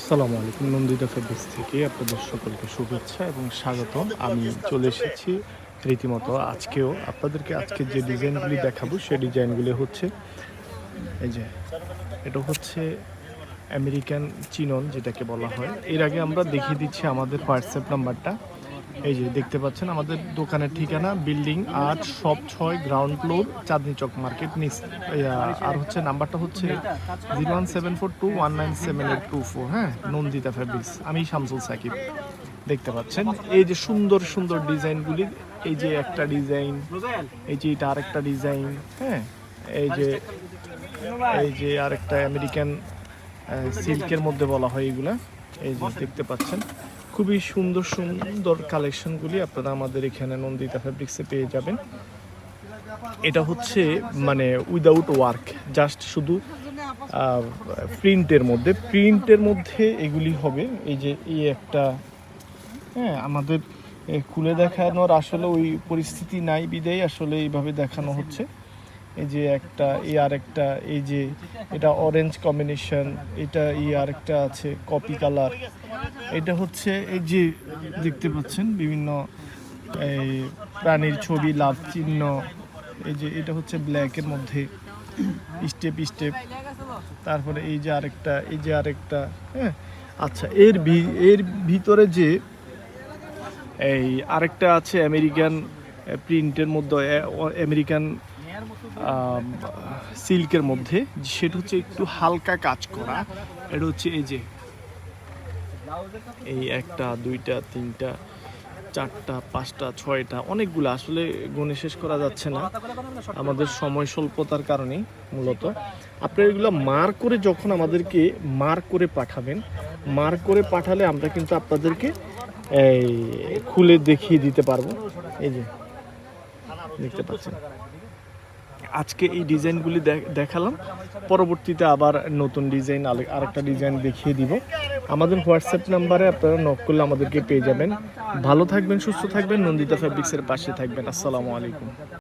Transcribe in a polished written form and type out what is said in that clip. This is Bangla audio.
আসসালামু আলাইকুম। নন্দিতা ফেব্রিক্স থেকে আপনাদের সকলকে শুভেচ্ছা এবং স্বাগতম। আমি চলে এসেছি রীতিমতো আজকেও আপনাদেরকে আজকে যে ডিজাইনগুলি দেখাবো সেই ডিজাইনগুলি হচ্ছে এই যে এটা হচ্ছে আমেরিকান চিনন যেটাকে বলা হয়। এর আগে আমরা দেখিয়ে দিচ্ছি আমাদের হোয়াটসঅ্যাপ নাম্বারটা। এই যে দেখতে পাচ্ছেন আমাদের দোকানের ঠিকানা building ৮ shop ৬ ground floor Chandni Chowk market নিচ। আর হচ্ছে নাম্বারটা হচ্ছে 01742197824। হ্যাঁ, নন্দিতা ফ্যাব্রিক্স। আমি শামসুল সাকিব। দেখতে পাচ্ছেন এই যে সুন্দর সুন্দর ডিজাইনগুলি, এই যে একটা ডিজাইন, এই যে এটা আরেকটা ডিজাইন। হ্যাঁ, এই যে আরেকটা আমেরিকান সিল্কের মধ্যে বলা হয় এগুলা। এই যে দেখতে পাচ্ছেন খুবই সুন্দর সুন্দর কালেকশনগুলি আপনারা আমাদের এখানে নন্দিতা ফ্যাব্রিক্সে পেয়ে যাবেন। এটা হচ্ছে মানে উইদাউট ওয়ার্ক, জাস্ট শুধু প্রিন্টের মধ্যে এগুলি হবে। এই যে এই একটা, হ্যাঁ, আমাদের খুলে দেখানোর আসলে ওই পরিস্থিতি নাই বিদায় আসলে এইভাবে দেখানো হচ্ছে। এই যে একটা, এই আরেকটা, এই যে এটা অরেঞ্জ কম্বিনেশন, এটা এই আরেকটা আছে কপি কালার। এটা হচ্ছে এই যে দেখতে পাচ্ছেন বিভিন্ন এই প্রাণীর ছবি, লাভ চিহ্ন। এই যে এটা হচ্ছে ব্ল্যাকের মধ্যে স্টেপ স্টেপ। তারপরে এই যে আরেকটা, এই যে আরেকটা। হ্যাঁ, আচ্ছা, এর ভিতরে যে এই আরেকটা আছে আমেরিকান প্রিন্টের মধ্যে, আমেরিকান সিল্কের মধ্যে, সেটা হচ্ছে একটু হালকা কাজ করা। এটা হচ্ছে এই যে এই একটা, দুইটা, তিনটা, চারটা, পাঁচটা, ছয়টা, অনেকগুলো আসলে গুণে শেষ করা যাচ্ছে না আমাদের সময় স্বল্পতার কারণেই। মূলত আপনারা এগুলো মার্ক করে যখন আমাদেরকে মার্ক করে পাঠাবেন, মার্ক করে পাঠালে আমরা কিন্তু আপনাদেরকে এই খুলে দেখিয়ে দিতে পারবো। এই যে দেখতে পাচ্ছেন আজকে এই ডিজাইনগুলি দেখালাম, পরবর্তীতে আবার নতুন ডিজাইন আরেকটা ডিজাইন দেখিয়ে দিব। আমাদের হোয়াটসঅ্যাপ নাম্বারে আপনারা নক করলে আমাদেরকে পেয়ে যাবেন। ভালো থাকবেন, সুস্থ থাকবেন, নন্দিতা ফ্যাব্রিক্সের পাশে থাকবেন। আসসালামু আলাইকুম।